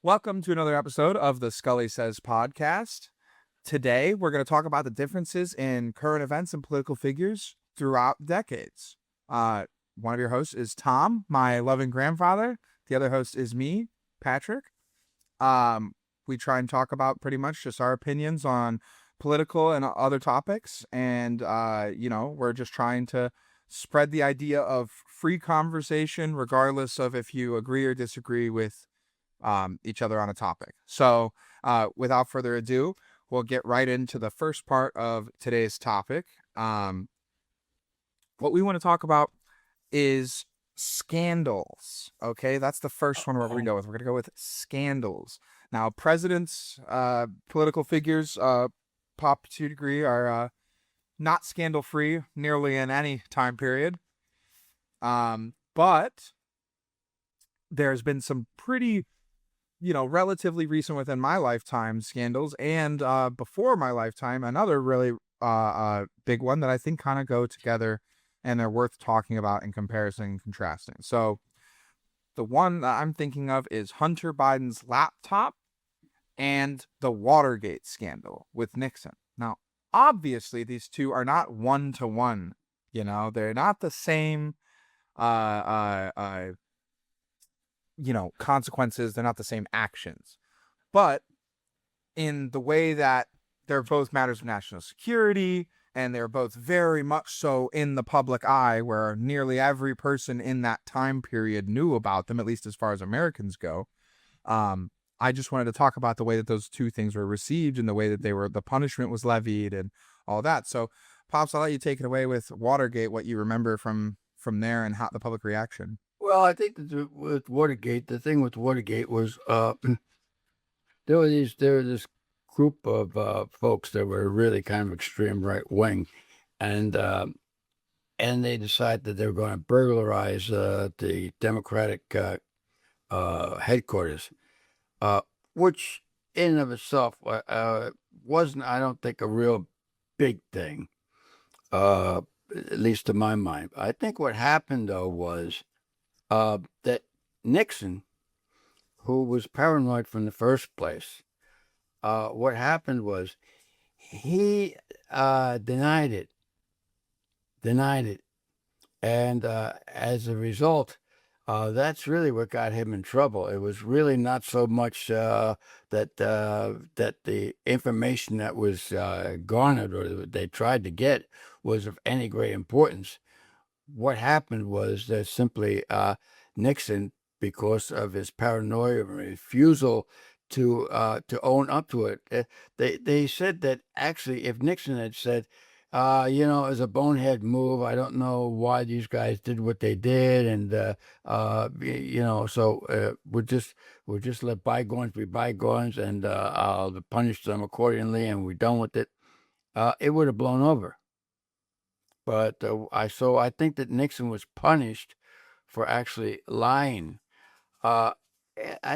Welcome to another episode of the Scully Sez podcast. Today, we're going to talk about the differences in current events and political figures throughout decades. One of your hosts is Tom, my loving grandfather. The other host is me, Patrick. We try and talk about pretty much just our opinions on political and other topics. And, we're just trying to spread the idea of free conversation, regardless of if you agree or disagree with each other on a topic. So without further ado, we'll get right into the first part of today's topic. What we want to talk about is scandals. Okay, that's the first one we're going to go with. We're going to go with scandals. Now, presidents, political figures, pop to a degree, are not scandal-free nearly in any time period. But there's been some pretty relatively recent within my lifetime scandals, and before my lifetime, another really big one that I think kind of go together and they're worth talking about in comparison and contrasting. So the one that I'm thinking of is Hunter Biden's laptop and the Watergate scandal with Nixon. Now, obviously, these two are not one-to-one. They're not the same consequences. They're not the same actions, but in the way that they're both matters of national security, and they're both very much so in the public eye, where nearly every person in that time period knew about them, at least as far as Americans go. I just wanted to talk about the way that those two things were received and the way that the punishment was levied and all that. So, Pops, I'll let you take it away with Watergate, what you remember from there and how the public reaction. Well, I think that with Watergate, the thing with Watergate was there was this group of folks that were really kind of extreme right wing, and they decided that they were going to burglarize the Democratic headquarters, which in and of itself wasn't, I don't think, a real big thing, at least to my mind. I think what happened though was that Nixon, who was paranoid from the first place, what happened was he denied it, and as a result, that's really what got him in trouble. It was really not so much that the information that was garnered or that they tried to get was of any great importance. What happened was that simply Nixon, because of his paranoia and refusal to own up to it, they said that actually if Nixon had said, it was a bonehead move, I don't know why these guys did what they did, and so we'll just let bygones be bygones, and I'll punish them accordingly, and we're done with it. It would have blown over. But I think that Nixon was punished for actually lying. I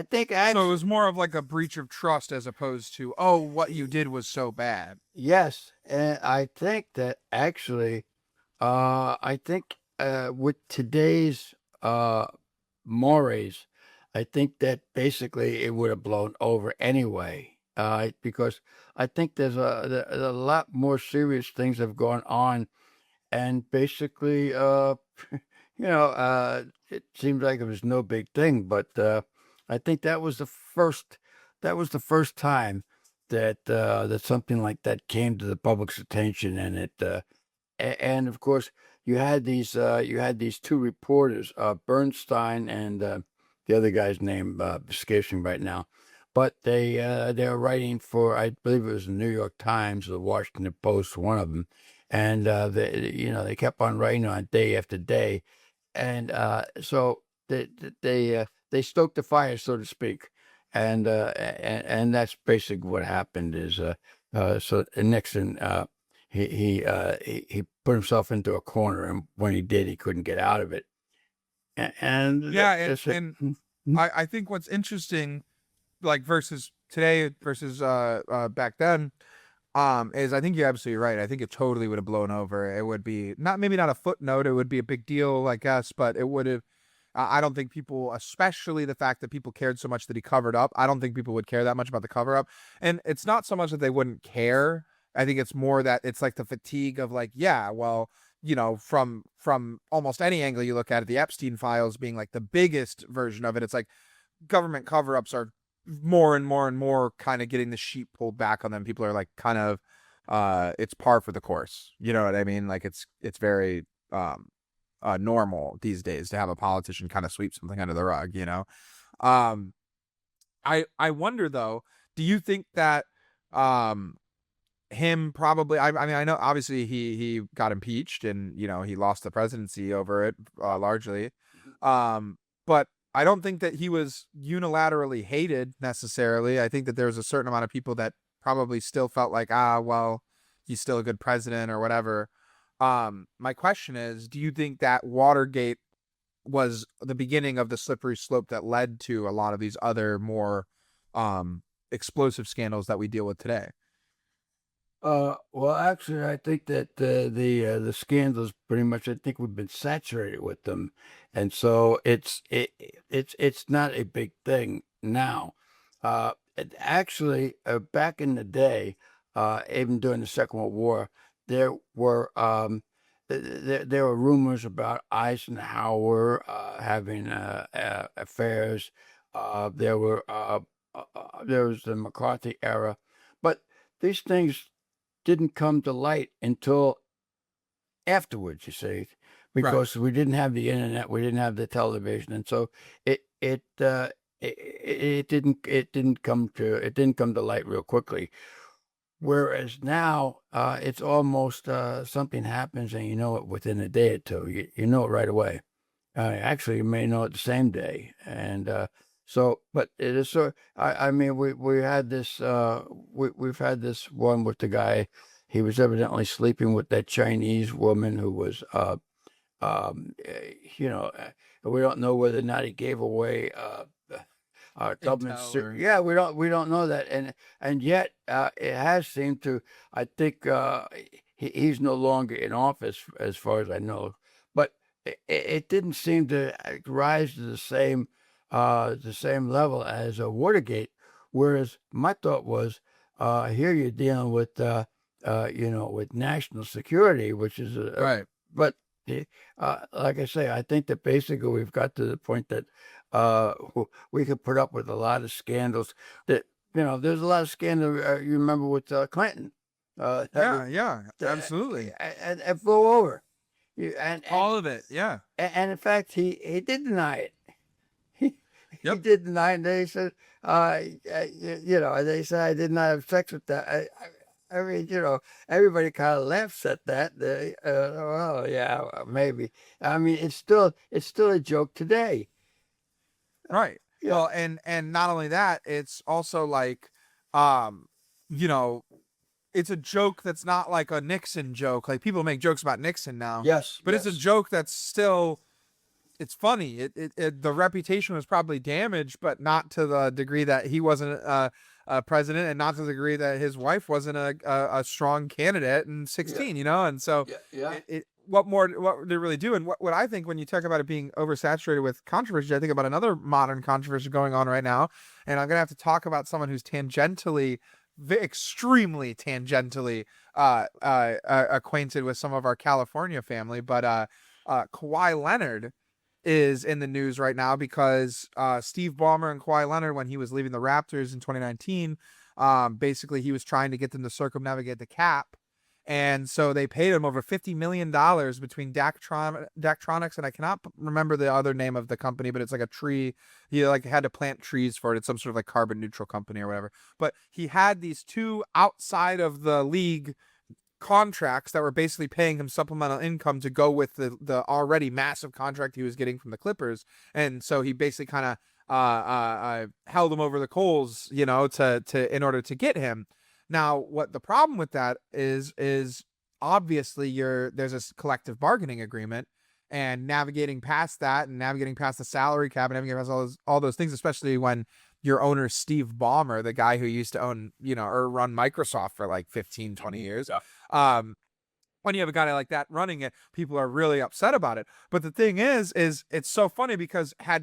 think So it was more of like a breach of trust as opposed to, oh, what you did was so bad. Yes, and I think that actually, with today's mores, I think that basically it would have blown over anyway. Because I think there's a lot more serious things have gone on. And basically, it seems like it was no big thing, but I think that was the first time that something like that came to the public's attention, and and of course you had these two reporters, Bernstein and the other guy's name escapes me right now, but they were writing for, I believe it was the New York Times or the Washington Post, one of them. And they kept on writing on day after day, and so they stoked the fire, so to speak, and that's basically what happened. Is so Nixon he put himself into a corner, and when he did, he couldn't get out of it. And I think what's interesting, like versus today versus back then, is I think you're absolutely right. I think it totally would have blown over. It would be maybe not a footnote. It would be a big deal, I guess, but it would have. I don't think people, especially the fact that people cared so much that he covered up, I don't think people would care that much about the cover up. And it's not so much that they wouldn't care. I think it's more that it's like the fatigue of like, yeah, well, from almost any angle you look at it, the Epstein files being like the biggest version of it. It's like government cover ups are more and more and more kind of getting the sheet pulled back on them. People are like kind of, it's par for the course. You know what I mean? Like it's very, normal these days to have a politician kind of sweep something under the rug, um I wonder though, do you think that him probably, I mean, I know obviously he got impeached and he lost the presidency over it, largely, but I don't think that he was unilaterally hated necessarily. I think that there's a certain amount of people that probably still felt like, well, he's still a good president or whatever. My question is, do you think that Watergate was the beginning of the slippery slope that led to a lot of these other more explosive scandals that we deal with today? Well, actually, I think that the scandals pretty much. I think we've been saturated with them, and so it's not a big thing now. Actually, back in the day, even during the Second World War, there were there were rumors about Eisenhower having affairs. There were there was the McCarthy era, but these things didn't come to light until afterwards, you see, Right. because we didn't have the internet, we didn't have the television, and so it didn't come to light real quickly. Whereas now, it's almost something happens and you know it within a day or two. You know it right away. Actually, you may know it the same day, and but it is so. I mean, we had this. We've had this one with the guy. He was evidently sleeping with that Chinese woman who was, you know, we don't know whether or not he gave away government. Intel or Yeah, we don't know that, and yet it has seemed to. I think he's no longer in office, as far as I know, but it didn't seem to rise to the same level as Watergate. Whereas my thought was, here you're dealing with with national security, which is right. but like I say, I think that basically we've got to the point that we could put up with a lot of scandals. That there's a lot of scandal. You remember with Clinton? Yeah, absolutely. And it flew over. And All of it. Yeah. and in fact, he did deny it. He Yep. did deny it. And they said, they said I did not have sex with that. I mean, everybody kind of laughs at that. Well, yeah, maybe. I mean, it's still a joke today. Right. Yeah. Well, and not only that, it's also like, um, you know, it's a joke that's not like a Nixon joke. Like people make jokes about Nixon now. Yes. But it's a joke that's still, it's funny. The reputation was probably damaged, but not to the degree that he wasn't a president, and not to the degree that his wife wasn't a strong candidate in 16. And so Yeah. what did it really do? And what I think when you talk about it being oversaturated with controversy, I think about another modern controversy going on right now, and I'm gonna have to talk about someone who's extremely tangentially acquainted with some of our California family, but Kawhi Leonard is in the news right now because Steve Ballmer and Kawhi Leonard, when he was leaving the Raptors in 2019, basically he was trying to get them to circumnavigate the cap. And so they paid him over $50 million between Daktronics, and I cannot remember the other name of the company, but it's like a tree. He like had to plant trees for it. It's some sort of like carbon neutral company or whatever. But he had these two outside of the league contracts that were basically paying him supplemental income to go with the already massive contract he was getting from the Clippers. And so he basically kind of held him over the coals, to in order to get him. Now, what the problem with that is obviously there's a collective bargaining agreement, and navigating past that and navigating past the salary cap and navigating past all those things, especially when your owner, Steve Ballmer, the guy who used to own, or run Microsoft for like 15, 20 years. Yeah. when you have a guy like that running it, people are really upset about it. But the thing is it's so funny because I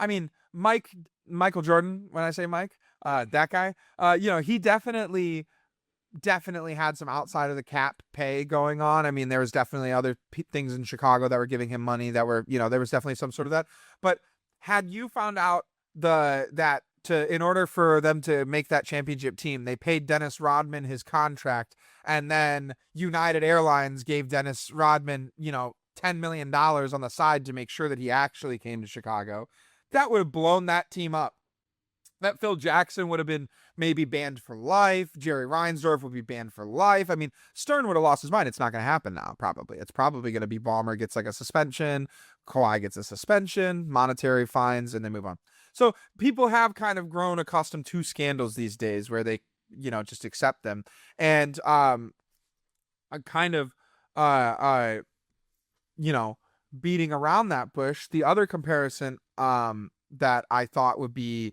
mean, Michael Jordan, when I say Mike, that guy, he definitely had some outside of the cap pay going on. I mean, there was definitely other things in Chicago that were giving him money that were, there was definitely some sort of that. But had you found out in order for them to make that championship team, they paid Dennis Rodman his contract, and then United Airlines gave Dennis Rodman, $10 million on the side to make sure that he actually came to Chicago, that would have blown that team up. That Phil Jackson would have been maybe banned for life. Jerry Reinsdorf would be banned for life. I mean, Stern would have lost his mind. It's not going to happen now, probably. It's probably going to be Ballmer gets like a suspension, Kawhi gets a suspension, monetary fines, and they move on. So people have kind of grown accustomed to scandals these days where they, just accept them. And I kind of, beating around that bush, the other comparison that I thought would be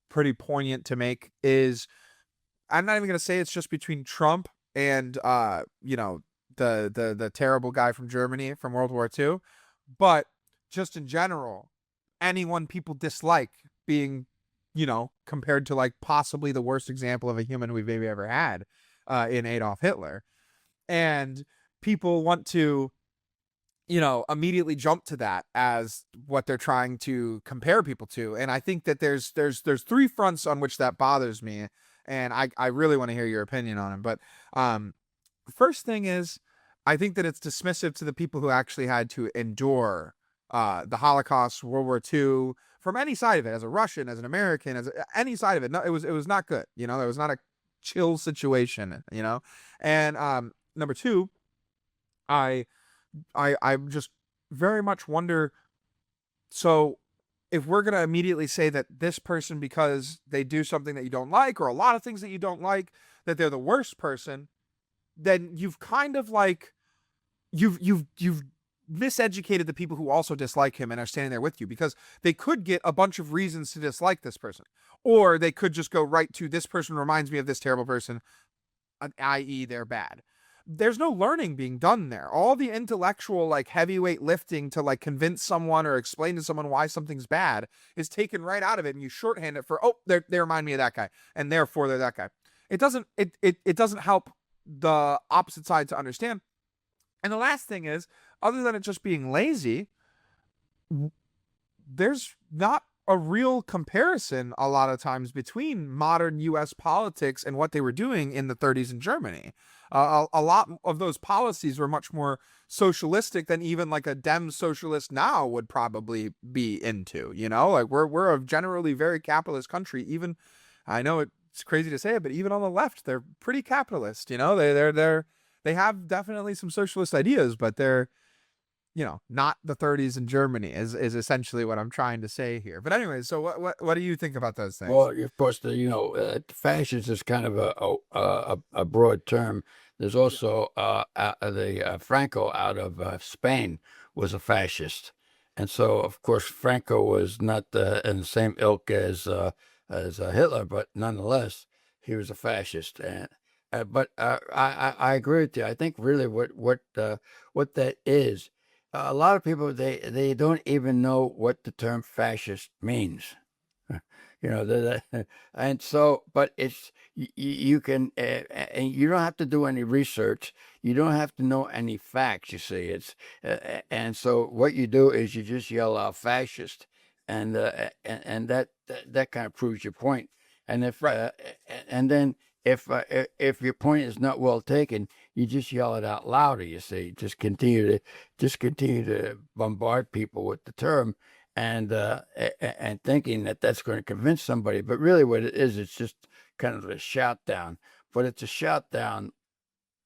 pretty poignant to make is, I'm not even going to say it's just between Trump and the terrible guy from Germany from World War II, but just in general, anyone people dislike being, compared to like possibly the worst example of a human we've maybe ever had in Adolf Hitler. And people want to, immediately jump to that as what they're trying to compare people to. And I think that there's three fronts on which that bothers me. And I really want to hear your opinion on them. But first thing is, I think that it's dismissive to the people who actually had to endure the Holocaust, World War II, from any side of it, as a Russian, as an American, any side of it. No, it was not good. It was not a chill situation, And number two, I just very much wonder, so if we're going to immediately say that this person, because they do something that you don't like, or a lot of things that you don't like, that they're the worst person, then you've kind of like, you've miseducated the people who also dislike him and are standing there with you, because they could get a bunch of reasons to dislike this person, or they could just go right to, this person reminds me of this terrible person, i.e. they're bad. There's no learning being done there. All the intellectual, like, heavyweight lifting to like convince someone or explain to someone why something's bad is taken right out of it, and you shorthand it for, they remind me of that guy, and therefore they're that guy. It doesn't help the opposite side to understand. And the last thing is, other than it just being lazy, there's not a real comparison a lot of times between modern U.S. politics and what they were doing in the 30s in Germany. A lot of those policies were much more socialistic than even like a Dem socialist now would probably be into. Like we're a generally very capitalist country. Even, I know it's crazy to say it, but even on the left, they're pretty capitalist. They have definitely some socialist ideas, but they're, not the 30s in Germany is essentially what I'm trying to say here. But anyway, so what do you think about those things? Well, of course, fascist is kind of a broad term. There's also the Franco out of Spain was a fascist, and so of course Franco was not in the same ilk as Hitler, but nonetheless he was a fascist. And but I agree with you. I think really what that is. A lot of people they don't even know what the term fascist means, and so, but it's you can and you don't have to do any research. You don't have to know any facts. You see, it's and so what you do is you just yell out fascist, and that kind of proves your point. And if and then if your point is not well taken, you just yell it out louder. You see, just continue to bombard people with the term, and thinking that that's going to convince somebody. But really, what it is, it's just kind of a shout down. But it's a shout down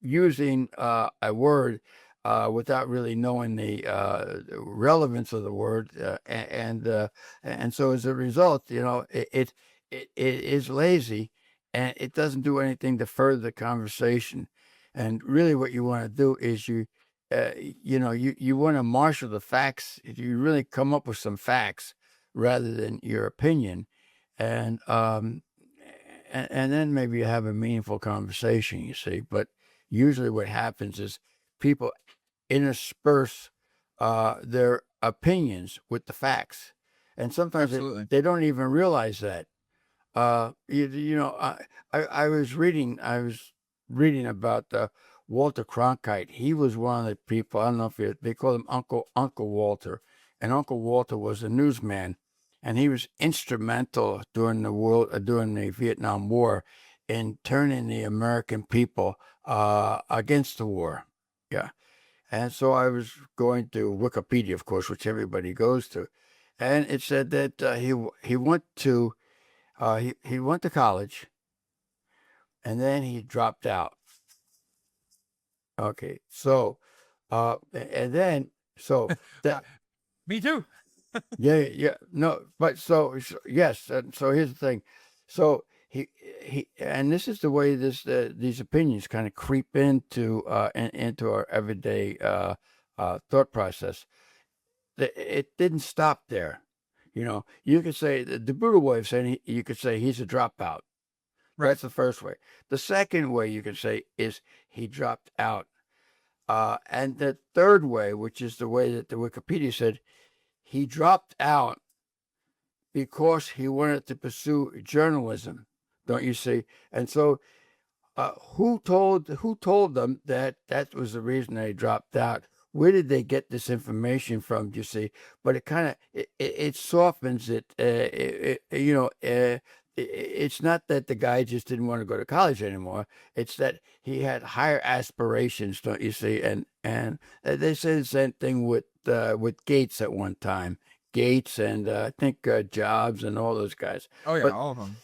using a word without really knowing the relevance of the word, and so as a result, it is lazy. And it doesn't do anything to further the conversation. And really what you want to do is you want to marshal the facts. You really come up with some facts rather than your opinion. And then maybe you have a meaningful conversation, you see. But usually what happens is people intersperse their opinions with the facts, and sometimes Absolutely. they don't even realize that. I was reading about Walter Cronkite. He was one of the people. I don't know if they call him Uncle Walter, and Uncle Walter was a newsman, and he was instrumental during the Vietnam War in turning the American people against the war. Yeah. And so I was going to Wikipedia, of course, which everybody goes to, and it said that he went to he went to college, and then he dropped out. Okay, so and then so that Me too. yeah no, but yes, and so here's the thing, so he and this is the way these opinions kind of creep into our everyday thought process. It didn't stop there. You could say the brutal way of saying you could say he's a dropout. Right. That's the first way. The second way you can say is he dropped out. And the third way, which is the way that the Wikipedia said, he dropped out because he wanted to pursue journalism. Don't you see? And so, who told them that was the reason they dropped out? Where did they get this information from? You see, but it kind of it softens it. It's not that the guy just didn't want to go to college anymore. It's that he had higher aspirations, don't you see? And they say the same thing with Gates at one time. Gates and I think Jobs and all those guys. Oh yeah, But all of them.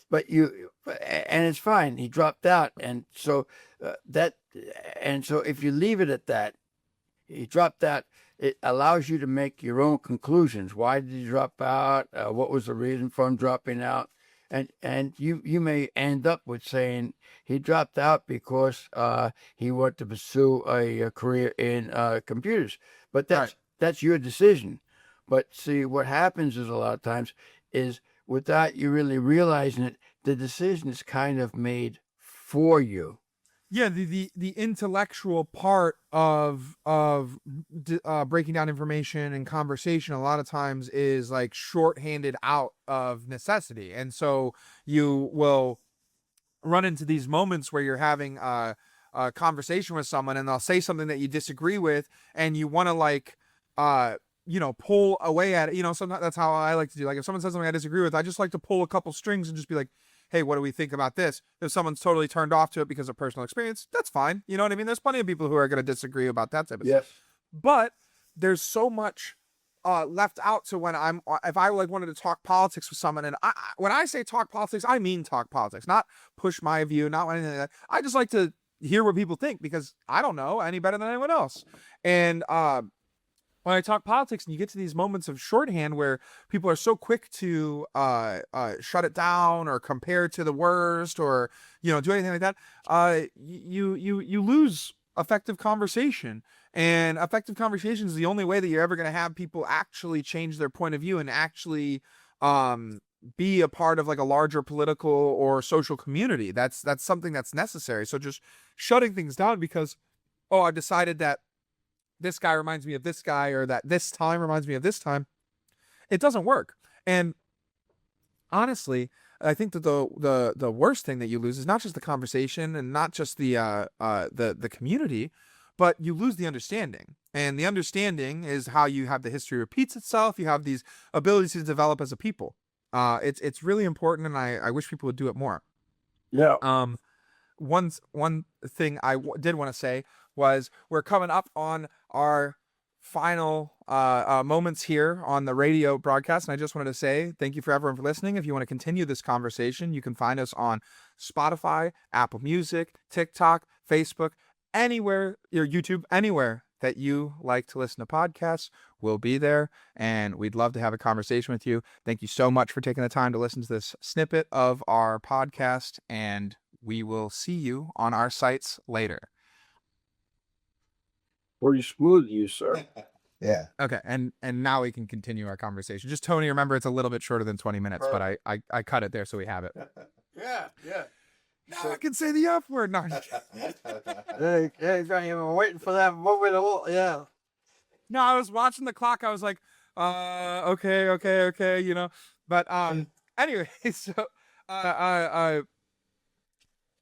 and it's fine. He dropped out, and so if you leave it at that, he dropped out. It allows you to make your own conclusions. Why did he drop out? What was the reason for him dropping out? And you may end up with saying he dropped out because he wanted to pursue a career in computers. But that's your decision. But see, what happens is a lot of times is without you really realizing it, the decision is kind of made for you. Yeah, the intellectual part of breaking down information and conversation a lot of times is like shorthanded out of necessity, and so you will run into these moments where you're having a conversation with someone, and they'll say something that you disagree with, and you want to like pull away at it. Sometimes that's how I like to do. Like if someone says something I disagree with, I just like to pull a couple strings and just be like, hey, what do we think about this? If someone's totally turned off to it because of personal experience, that's fine. You know what I mean? There's plenty of people who are going to disagree about that type of stuff. But there's so much left out. So if I like wanted to talk politics with someone, and when I say talk politics, I mean talk politics, not push my view, not anything like that. I just like to hear what people think because I don't know any better than anyone else. And when I talk politics and you get to these moments of shorthand where people are so quick to shut it down or compare to the worst or do anything like that, you lose effective conversation. And effective conversation is the only way that you're ever going to have people actually change their point of view and actually be a part of like a larger political or social community. That's something that's necessary. So just shutting things down because, I've decided that this guy reminds me of this guy or that this time reminds me of this time, it doesn't work. And honestly, I think that the worst thing that you lose is not just the conversation and not just the community, but you lose the understanding. And the understanding is how you have the history repeats itself. You have these abilities to develop as a people. It's really important, and I wish people would do it more. Yeah. One thing I did want to say was we're coming up on our final moments here on the radio broadcast, and I just wanted to say thank you for everyone for listening. If you want to continue this conversation, you can find us on Spotify, Apple Music, TikTok, Facebook, anywhere, your YouTube, anywhere that you like to listen to podcasts. We'll be there, and we'd love to have a conversation with you. Thank you so much for taking the time to listen to this snippet of our podcast, and we will see you on our sites later. Pretty smooth, you sir. Yeah. Okay, and now we can continue our conversation. Just Tony, remember it's a little bit shorter than 20 minutes, but I cut it there so we have it. Yeah. Now I can say the F word. No, You've been waiting for that moment. Yeah. no, I was watching the clock. I was like, okay, But anyway, so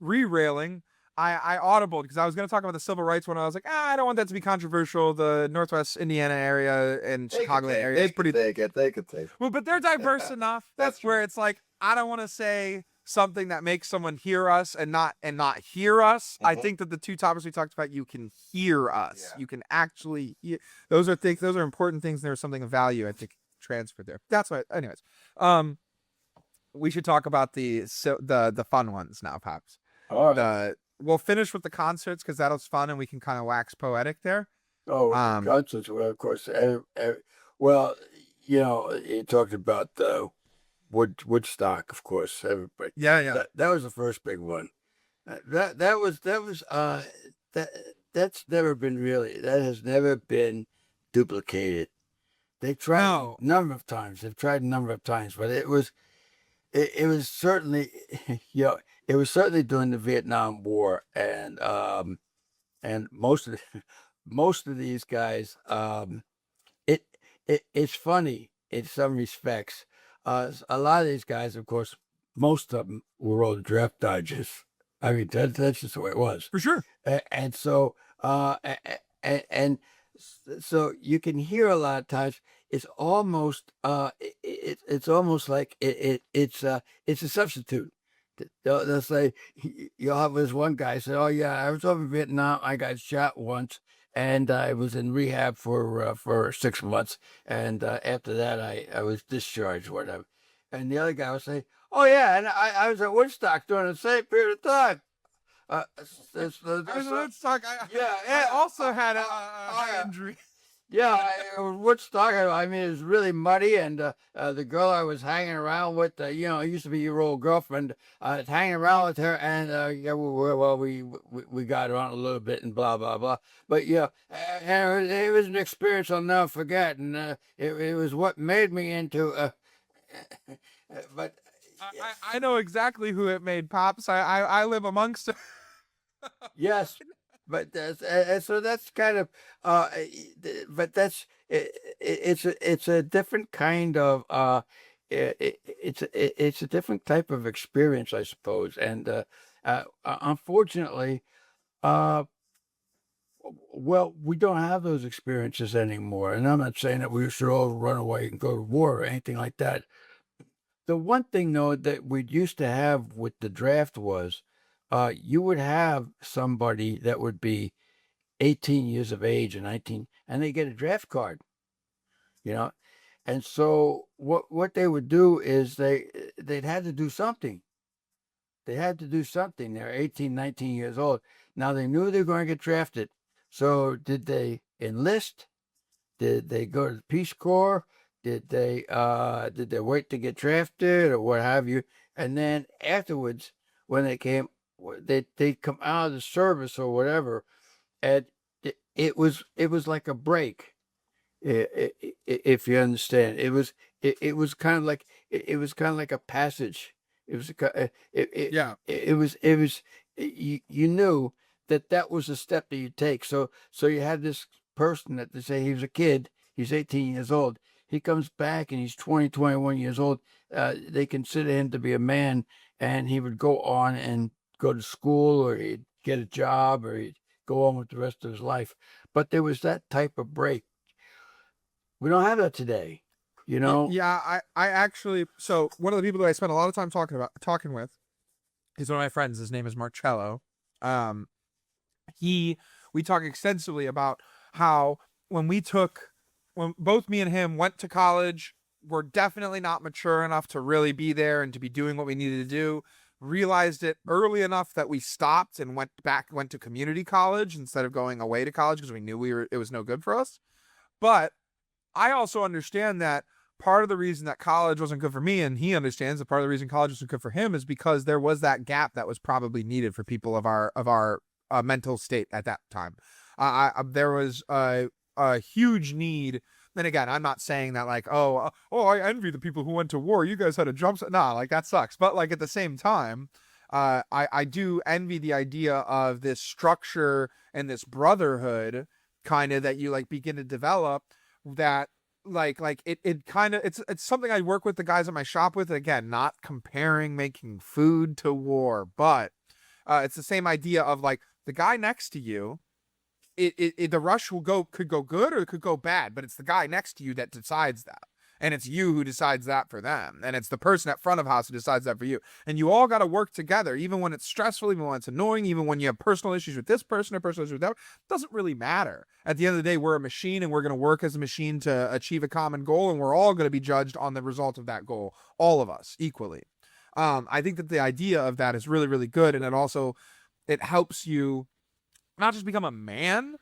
re-railing. I audibled because I was going to talk about the civil rights one. I was like, I don't want that to be controversial. The Northwest Indiana area and Chicago area is pretty. They could take it. Well, but they're diverse enough. That's where it's like I don't want to say something that makes someone hear us and not hear us. I think that the two topics we talked about, you can hear us. Yeah. You can actually hear. Those are things. Those are important things. There's something of value I think transferred there. That's why. Anyways, we should talk about the fun ones now, Pops. All right. We'll finish with the concerts because that was fun and we can kind of wax poetic there. Oh, concerts. Well, of course. Well, you talked about Woodstock, of course. Everybody. Yeah. That was the first big one. That's never been really. That has never been duplicated. They tried a number of times. But it was certainly, it was certainly during the Vietnam War, and most of these guys, it's funny in some respects. A lot of these guys, of course, most of them were road draft dodgers. I mean, that's just the way it was. For sure. And so you can hear a lot of times. It's almost it's almost like it's a substitute. They'll say, you'll have this one guy say, "Oh yeah, I was over in Vietnam. I got shot once, and I was in rehab for 6 months, and after that I was discharged, or whatever." And the other guy would say, "Oh yeah, and I was at Woodstock during the same period of time." Woodstock. Yeah, I also had a injury. Yeah, Woodstock. I mean, it was really muddy, and the girl I was hanging around with, it used to be your old girlfriend, hanging around with her, and we got on a little bit, and blah blah blah. But and it was an experience I'll never forget, and it was what made me into. But I know exactly who it made, Pops. I live amongst them. Yes. But so that's kind of, but that's it's a different kind of it's a different type of experience, I suppose. And unfortunately, well, we don't have those experiences anymore. And I'm not saying that we should all run away and go to war or anything like that. The one thing though that we used to have with the draft was, you would have somebody that would be 18 years of age and 19, and they get a draft card, and so what they would do is they'd had to do something. They're 18, 19 years old. Now they knew they were going to get drafted. So did they enlist? Did they go to the Peace Corps? Did they wait to get drafted or what have you? And then afterwards, when they came, they'd come out of the service or whatever, and it was like a break, if you understand. It was kind of like a passage. It was you knew that was a step that you take. So you had this person that they say he was a kid. He's 18 years old. He comes back and he's 20, 21 years old. They consider him to be a man, and he would go on and go to school, or he'd get a job, or he'd go on with the rest of his life. But there was that type of break. We don't have that today, Yeah, I actually, so one of the people that I spent a lot of time talking with, is one of my friends. His name is Marcello. We talk extensively about how when both me and him went to college, we're definitely not mature enough to really be there and to be doing what we needed to do. Realized it early enough that we stopped and went to community college instead of going away to college because we knew it was no good for us. But I also understand that part of the reason that college wasn't good for me, and he understands that part of the reason college wasn't good for him, is because there was that gap that was probably needed for people of our mental state at that time. There was a huge need. Then again, I'm not saying that like, I envy the people who went to war. You guys had a jump. Nah, like that sucks. But like at the same time, I do envy the idea of this structure and this brotherhood kind of that you like begin to develop that it kind of it's something I work with the guys at my shop with. Again, not comparing making food to war, but it's the same idea of like the guy next to you. The rush could go good or it could go bad, but it's the guy next to you that decides that. And it's you who decides that for them. And it's the person at front of house who decides that for you. And you all got to work together, even when it's stressful, even when it's annoying, even when you have personal issues with this person or personal issues with that. It doesn't really matter. At the end of the day, we're a machine and we're going to work as a machine to achieve a common goal. And we're all going to be judged on the result of that goal, all of us equally. I think that the idea of that is really, really good. And it helps you not just become a man,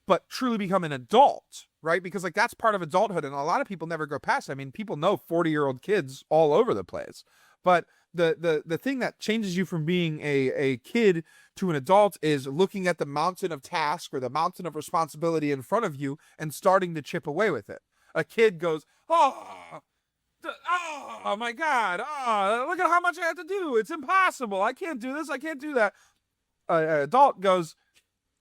but truly become an adult, right? Because like that's part of adulthood, and a lot of people never go past it. I mean, people know 40-year-old kids all over the place, but the thing that changes you from being a kid to an adult is looking at the mountain of task or the mountain of responsibility in front of you and starting to chip away with it. A kid goes, oh my God, look at how much I have to do. It's impossible. I can't do this. I can't do that. An adult goes,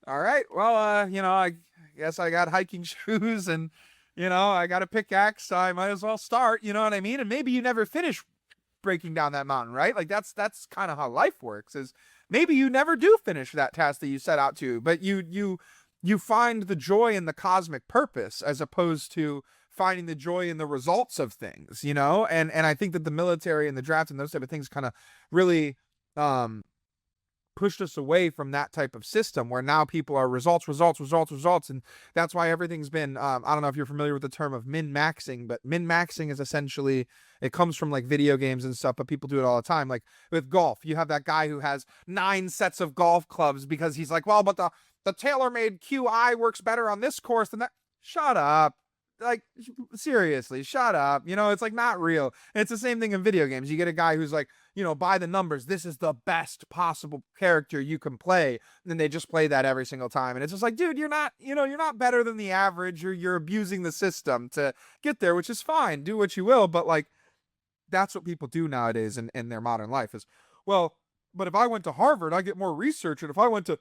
all right, well, I guess I got hiking shoes and, I got a pickaxe, so I might as well start, you know what I mean? And maybe you never finish breaking down that mountain, right? Like that's kind of how life works, is maybe you never do finish that task that you set out to, but you find the joy in the cosmic purpose as opposed to finding the joy in the results of things, And I think that the military and the draft and those type of things kind of really, pushed us away from that type of system where now people are results. And that's why everything's been, I don't know if you're familiar with the term of min-maxing, but min-maxing is essentially, it comes from like video games and stuff, but people do it all the time. Like with golf, you have that guy who has 9 sets of golf clubs because he's like, well, but the tailor-made QI works better on this course than that. Shut up. Like, seriously, shut up. It's like not real. And it's the same thing in video games. You get a guy who's like, by the numbers, this is the best possible character you can play. And then they just play that every single time. And it's just like, dude, you're not better than the average, or you're abusing the system to get there, which is fine. Do what you will. But like, that's what people do nowadays in their modern life is, well, but if I went to Harvard, I get more research. And if I went to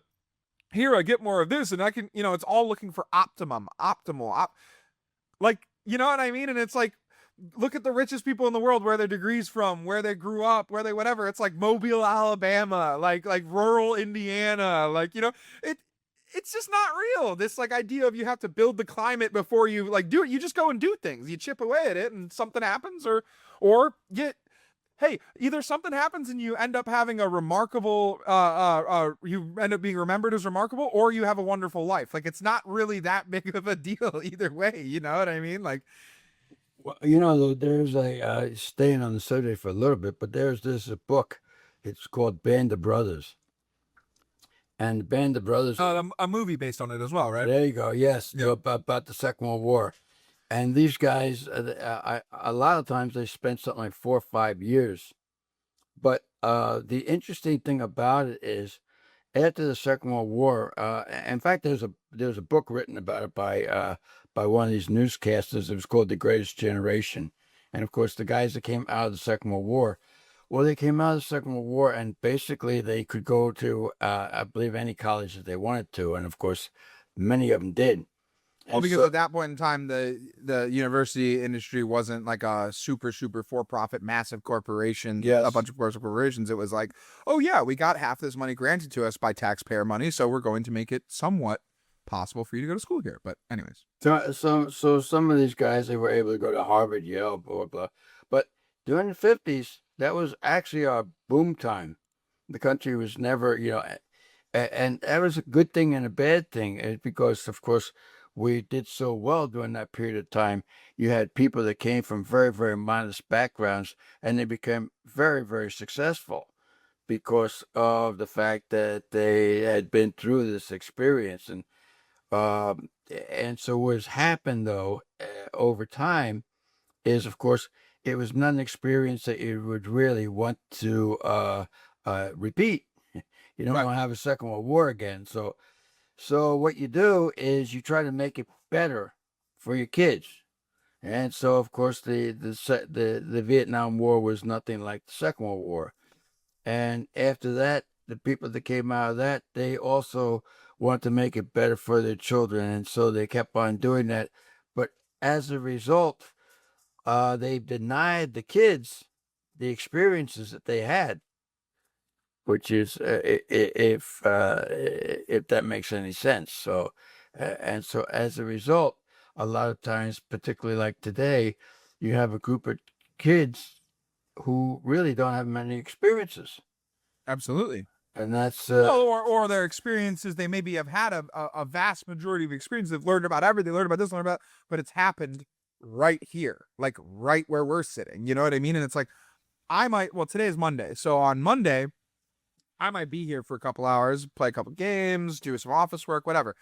here, I get more of this. And I can, it's all looking for optimal. Like, you know what I mean? And it's like, look at the richest people in the world, where their degrees from, where they grew up, where they whatever. It's like Mobile, Alabama, like rural Indiana, like, it's just not real. This like idea of you have to build the climate before you like do it. You just go and do things. You chip away at it and something happens, or hey, either something happens and you end up having a remarkable, you end up being remembered as remarkable, or you have a wonderful life. Like, it's not really that big of a deal either way. You know what I mean? Like, Well, there's staying on the subject for a little bit, but there's this book. It's called Band of Brothers. And Band of Brothers. a movie based on it as well, right? There you go. Yes, about the Second World War. And these guys, a lot of times they spent something like 4 or 5 years. But the interesting thing about it is, after the Second World War, in fact, there's a book written about it by one of these newscasters. It was called The Greatest Generation. And of course, the guys that came out of the Second World War, well, they came out of the Second World War and basically they could go to, I believe, any college that they wanted to. And of course, many of them did. Well, because at that point in time, the university industry wasn't like a super for-profit massive corporation, Yes. A bunch of corporations. It was like, oh yeah, we got half this money granted to us by taxpayer money, so we're going to make it somewhat possible for you to go to school here. But anyways, So some of these guys, they were able to go to Harvard, Yale, blah, blah, blah. But during the 50s, that was actually our boom time. The country was never, and that was a good thing and a bad thing, because, of course, we did so well during that period of time. You had people that came from very, very modest backgrounds, and they became very, very successful because of the fact that they had been through this experience. And so what's happened, though, over time is, of course, it was not an experience that you would really want to repeat. You don't Right. want to have a Second World War again. So what you do is you try to make it better for your kids. And so, of course, the Vietnam War was nothing like the Second World War. And after that, the people that came out of that, they also want to make it better for their children, and so they kept on doing that. But as a result, they denied the kids the experiences that they had, which is if that makes any sense. So, and so as a result, a lot of times, particularly like today, you have a group of kids who really don't have many experiences, Absolutely. and that's Well, or their experiences, they maybe have had a vast majority of experience. They've learned about everything, learned about this, learned about, but it's happened right here, like right where we're sitting. You know what I mean? And it's like, well, today is Monday. So on Monday, I might be here for a couple hours, play a couple games, do some office work, whatever.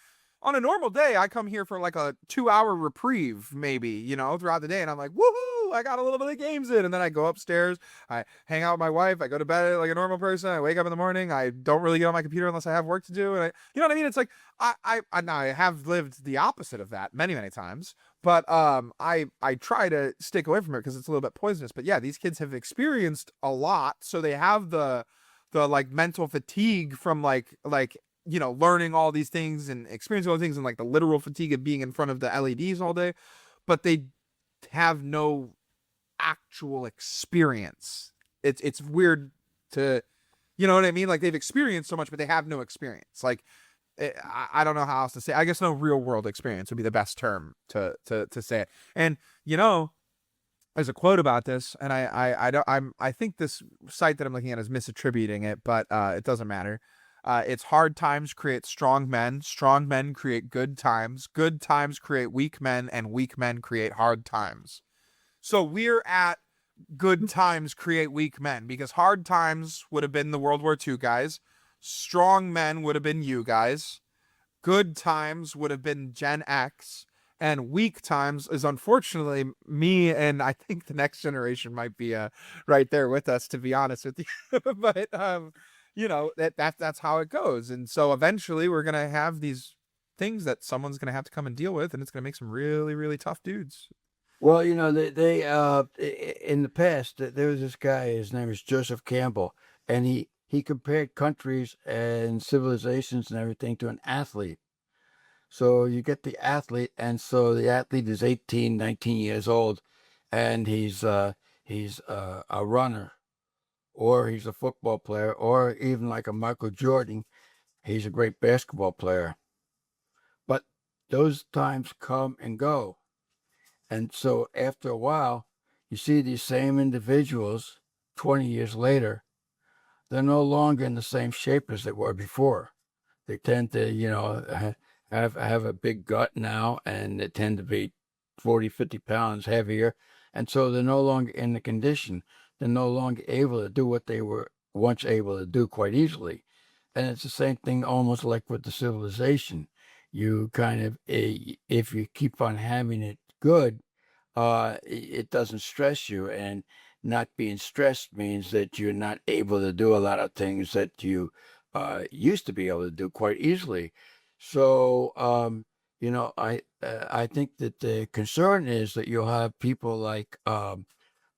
On a normal day, I come here for like a 2 hour reprieve, maybe, throughout the day. And I'm like, woohoo, I got a little bit of games in. And then I go upstairs, I hang out with my wife, I go to bed like a normal person, I wake up in the morning, I don't really get on my computer unless I have work to do. And you know what I mean? It's like, now I have lived the opposite of that many, many times. But I try to stick away from it because it's a little bit poisonous. But yeah, these kids have experienced a lot. So they have the like mental fatigue from like learning all these things and experiencing all these things, and like the literal fatigue of being in front of the LEDs all day, but they have no actual experience. It's weird to, you know what I mean? Like they've experienced so much, but they have no experience. Like I don't know how else to say. I guess no real world experience would be the best term to say it. And there's a quote about this, and I think this site that I'm looking at is misattributing it, but it doesn't matter. It's hard times create strong men create good times create weak men, and weak men create hard times. So we're at good times create weak men, because hard times would have been the World War II guys, strong men would have been you guys, good times would have been Gen X, and weak times is unfortunately me, and I think the next generation might be right there with us, to be honest with you. But that's how it goes. And so eventually we're gonna have these things that someone's gonna have to come and deal with, and it's gonna make some really, really tough dudes. well, they in the past there was this guy. His name is Joseph Campbell, and he compared countries and civilizations and everything to an athlete. So you get the athlete, and so the athlete is 18, 19 years old, and he's a runner, or he's a football player, or even like a Michael Jordan, he's a great basketball player. But those times come and go. And so after a while, you see these same individuals 20 years later, they're no longer in the same shape as they were before. They tend to, have a big gut now, and they tend to be 40, 50 pounds heavier. And so they're no longer in the condition. They're no longer able to do what they were once able to do quite easily. And it's the same thing almost like with the civilization. You kind of, if you keep on having it good, it doesn't stress you. And not being stressed means that you're not able to do a lot of things that you used to be able to do quite easily. So, I think that the concern is that you'll have people like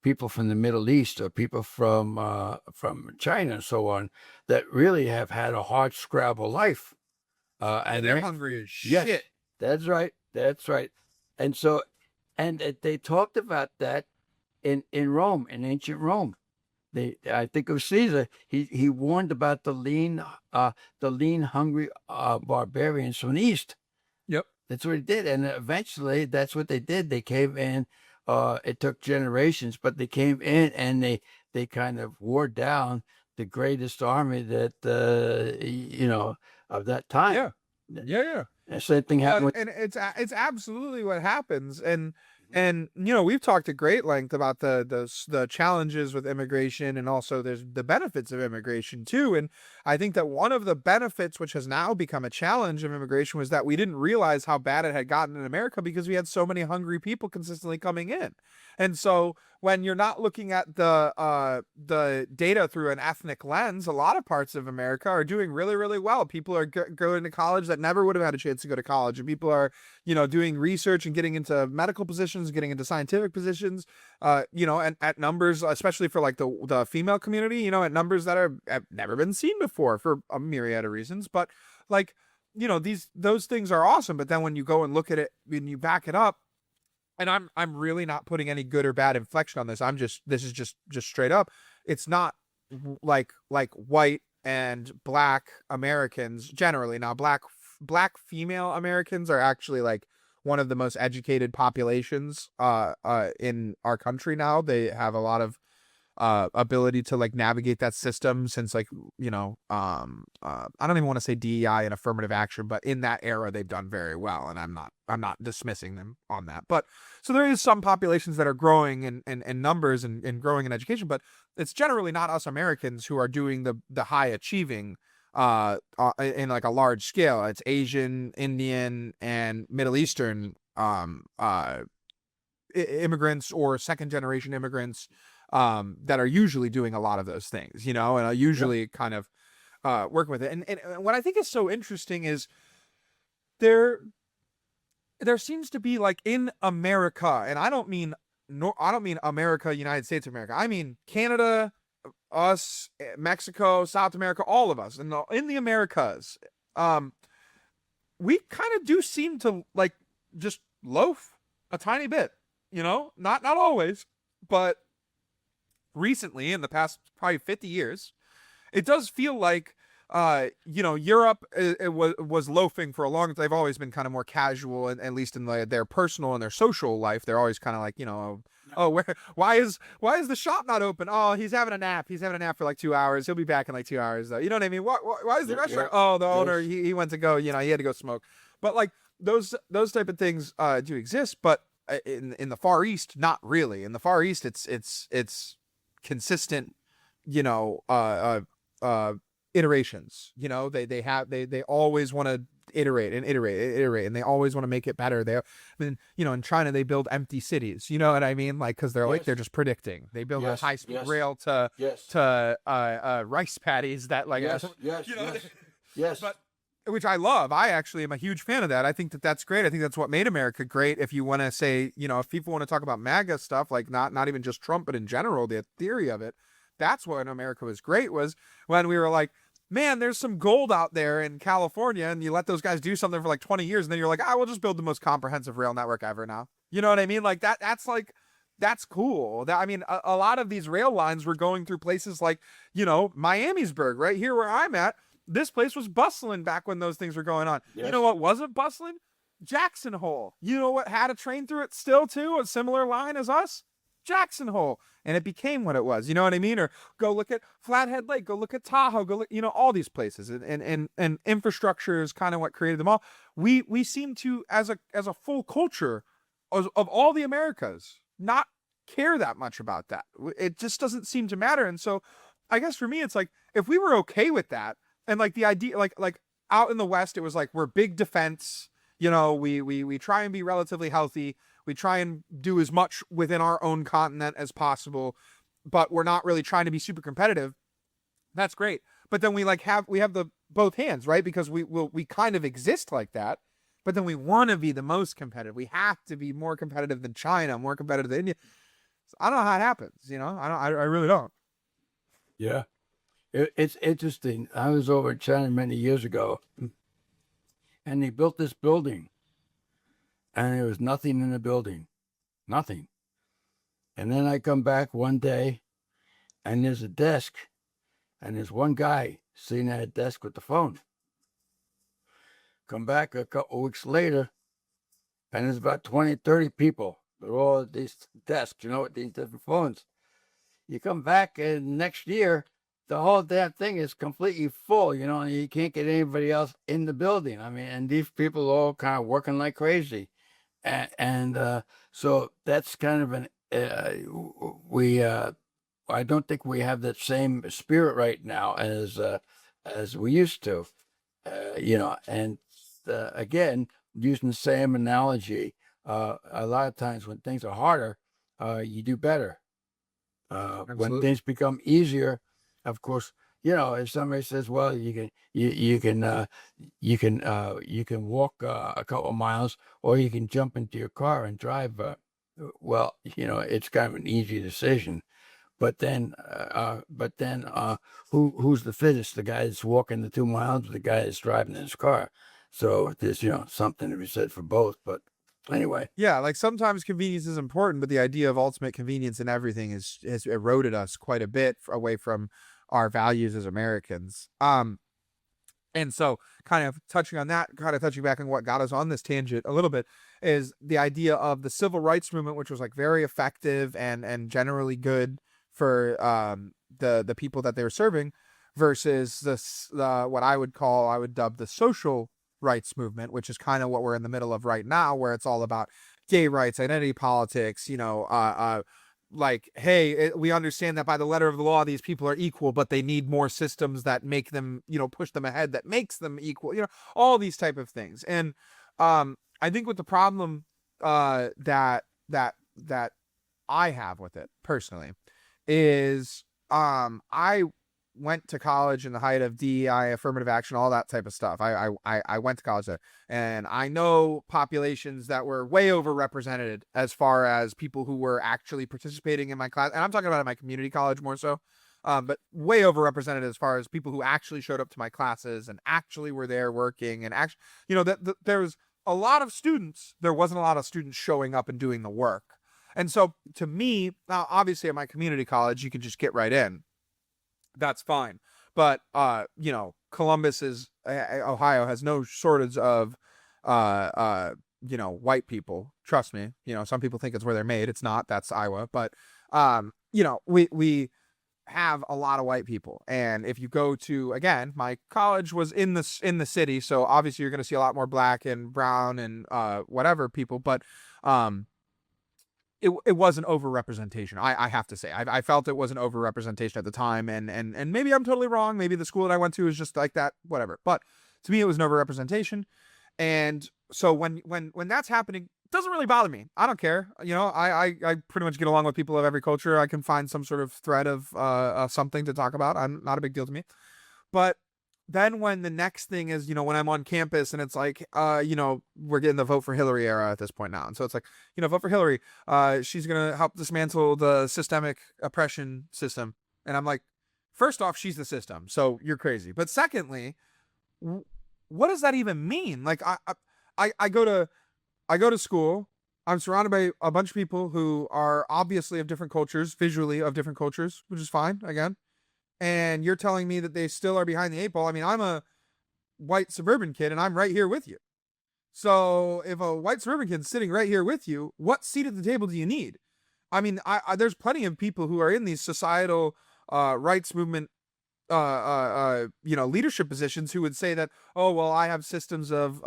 people from the Middle East, or people from China and so on, that really have had a hard scrabble life, And they're hungry as yes, shit. that's right, that's right. And so, and they talked about that in Rome, in ancient Rome. I think it was Caesar. He warned about the lean, hungry barbarians from the east. Yep. That's what he did, and eventually, that's what they did. They came in. It took generations, but they came in, and they kind of wore down the greatest army that of that time. Yeah. Yeah. And same thing happened with. And it's absolutely what happens. And we've talked at great length about the challenges with immigration, and also there's the benefits of immigration too. And I think that one of the benefits, which has now become a challenge of immigration, was that we didn't realize how bad it had gotten in America because we had so many hungry people consistently coming in. And so when you're not looking at the data through an ethnic lens, a lot of parts of America are doing really, really well. People are going to college that never would have had a chance to go to college, and people are, doing research and getting into medical positions, getting into scientific positions, and at numbers, especially for like the female community, at numbers that have never been seen before for a myriad of reasons. But like, those things are awesome. But then when you go and look at it, when you back it up, and I'm really not putting any good or bad inflection on this. This is just straight up. It's not like white and black Americans generally. Now black female Americans are actually like one of the most educated populations in our country now. They have a lot of ability to like navigate that system since like I don't even want to say DEI and affirmative action, but in that era they've done very well, and I'm not dismissing them on that. But so there is some populations that are growing in numbers and growing in education, but it's generally not us Americans who are doing the high achieving in like a large scale. It's Asian, Indian, and Middle Eastern immigrants or second generation immigrants that are usually doing a lot of those things, and are usually kind of working with it. And what I think is so interesting is there seems to be like in America, and I don't mean America, United States of America. I mean Canada, us, Mexico, South America, all of us, and in the Americas, we kind of do seem to like just loaf a tiny bit, not always, but recently in the past probably 50 years, it does feel like Europe it was loafing for a long time. They've always been kind of more casual, and at least in their personal and their social life, they're always kind of like, why is the shop not open? Oh, he's having a nap for like 2 hours. He'll be back in like 2 hours though. You know what I mean? Why is the restaurant? Oh, the owner, he went to go, he had to go smoke. But like those type of things do exist, but in the Far East, not really. In the Far East, it's consistent, iterations. They always want to iterate, and they always want to make it better. In China they build empty cities. You know what I mean? Like, because they're just predicting. They build a high speed rail to rice paddies that like yes. But which I love. I actually am a huge fan of that. I think that's great. I think that's what made America great. If you want to say, if people want to talk about MAGA stuff, like not even just Trump, but in general, the theory of it, that's when America was great, was when we were like, man, there's some gold out there in California, and you let those guys do something for like 20 years, and then you're like, we'll just build the most comprehensive rail network ever now. You know what I mean? Like that's cool. A lot of these rail lines were going through places like, Miamisburg, right here where I'm at. This place was bustling back when those things were going on. Yes. You know what wasn't bustling? Jackson Hole. You know what had a train through it still too? A similar line as us? Jackson Hole. And it became what it was. You know what I mean? Or go look at Flathead Lake. Go look at Tahoe. Go look, all these places. And infrastructure is kind of what created them all. We seem to, as a full culture of all the Americas, not care that much about that. It just doesn't seem to matter. And so I guess for me, it's like, if we were okay with that, and like the idea, like out in the West, it was like, we're big defense, we try and be relatively healthy. We try and do as much within our own continent as possible, but we're not really trying to be super competitive. That's great. But then we have the both hands, right? Because we kind of exist like that, but then we want to be the most competitive. We have to be more competitive than China, more competitive than India. So I don't know how it happens. I really don't. Yeah. It's interesting. I was over in China many years ago, and they built this building, and there was nothing in the building. Nothing. And then I come back one day, and there's a desk, and there's one guy sitting at a desk with the phone. Come back a couple weeks later, and there's about 20, 30 people. They're all at these desks, with these different phones. You come back, and next year, the whole damn thing is completely full, and you can't get anybody else in the building. And these people are all kind of working like crazy. And so that's kind of I don't think we have that same spirit right now as we used to, and again, using the same analogy, a lot of times when things are harder, you do better. When Absolutely. things become easier, of course, if somebody says, "Well, you can walk a couple of miles, or you can jump into your car and drive," well, it's kind of an easy decision. But then, who's the fittest? The guy that's walking the 2 miles, or the guy that's driving his car? So there's something to be said for both. But anyway, Yeah, like sometimes convenience is important, but the idea of ultimate convenience in everything has eroded us quite a bit away from our values as Americans. And so, kind of touching on that, kind of touching back on what got us on this tangent a little bit, is the idea of the civil rights movement, which was like very effective and generally good for the people that they were serving, versus this what I would dub the social rights movement, which is kind of what we're in the middle of right now, where it's all about gay rights, identity politics, like, hey, we understand that by the letter of the law, these people are equal, but they need more systems that make them, push them ahead, that makes them equal, all these type of things. And I think with the problem that I have with it personally is I went to college in the height of DEI, affirmative action, all that type of stuff. I went to college there, and I know populations that were way overrepresented as far as people who were actually participating in my class. And I'm talking about at my community college more so, but way overrepresented as far as people who actually showed up to my classes and actually were there working. And actually, that there was a lot of students. There wasn't a lot of students showing up and doing the work. And so to me, now obviously at my community college, you can just get right in. That's fine. But Columbus is Ohio has no shortage of white people. Trust me. Some people think it's where they're made. It's not. That's Iowa. But we have a lot of white people. And if you go to, again, my college was in the city, so obviously you're going to see a lot more black and brown and whatever people, but it was an overrepresentation. I have to say, I felt it was an overrepresentation at the time, and maybe I'm totally wrong. Maybe the school that I went to is just like that, whatever. But to me, it was an overrepresentation, and so when that's happening, it doesn't really bother me. I don't care. I pretty much get along with people of every culture. I can find some sort of thread of something to talk about. I'm not a big deal to me. But then when the next thing is, when I'm on campus and it's like, we're getting the vote for Hillary era at this point now. And so it's like, vote for Hillary. She's going to help dismantle the systemic oppression system. And I'm like, first off, she's the system. So you're crazy. But secondly, what does that even mean? Like I go to school. I'm surrounded by a bunch of people who are obviously of different cultures, visually of different cultures, which is fine. Again, and you're telling me that they still are behind the eight ball. I mean, I'm a white suburban kid and I'm right here with you. So if a white suburban kid's sitting right here with you, what seat at the table do you need? I mean, there's plenty of people who are in these societal rights movement leadership positions who would say that, oh, well, I have systems of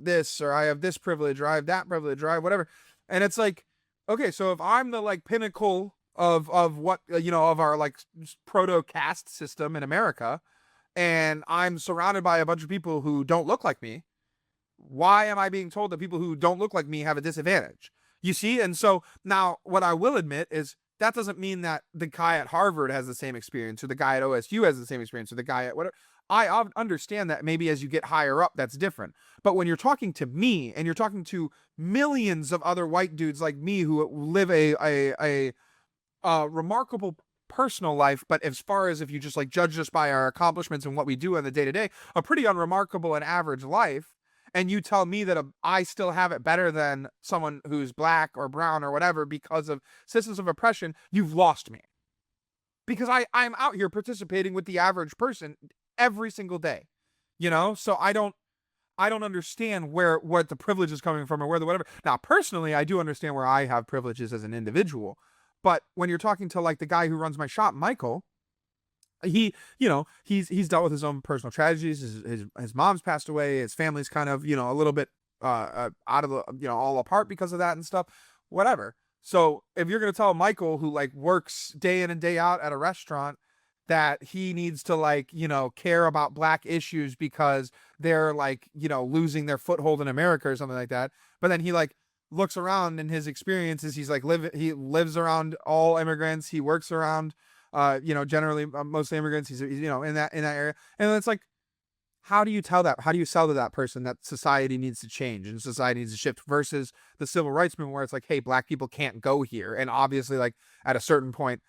this, or I have this privilege, or I have that privilege, or I have whatever. And it's like, okay, so if I'm the like pinnacle of what of our like proto caste system in America, and I'm surrounded by a bunch of people who don't look like me, why am I being told that people who don't look like me have a disadvantage? You see? And so now what I will admit is that doesn't mean that the guy at Harvard has the same experience, or the guy at OSU has the same experience, or the guy at whatever. I understand that maybe as you get higher up, that's different. But when you're talking to me and you're talking to millions of other white dudes like me who live a remarkable personal life, but as far as if you just like judge us by our accomplishments and what we do on the day to day, a pretty unremarkable and average life, and you tell me that I still have it better than someone who's black or brown or whatever because of systems of oppression, you've lost me. Because I'm out here participating with the average person every single day, So I don't understand what the privilege is coming from, or where the whatever. Now, personally, I do understand where I have privileges as an individual, but when you're talking to like the guy who runs my shop, Michael, he's dealt with his own personal tragedies. His mom's passed away. His family's kind of a little bit out of the all apart because of that and stuff. Whatever. So if you're gonna tell Michael, who like works day in and day out at a restaurant, that he needs to like care about black issues because they're like losing their foothold in America or something like that, but then he like looks around and his experiences, he's like he lives around all immigrants. He works around, generally mostly immigrants. He's in that area, and it's like, how do you tell that? How do you sell to that person that society needs to change and society needs to shift versus the civil rights movement where it's like, hey, black people can't go here, and obviously like at a certain point,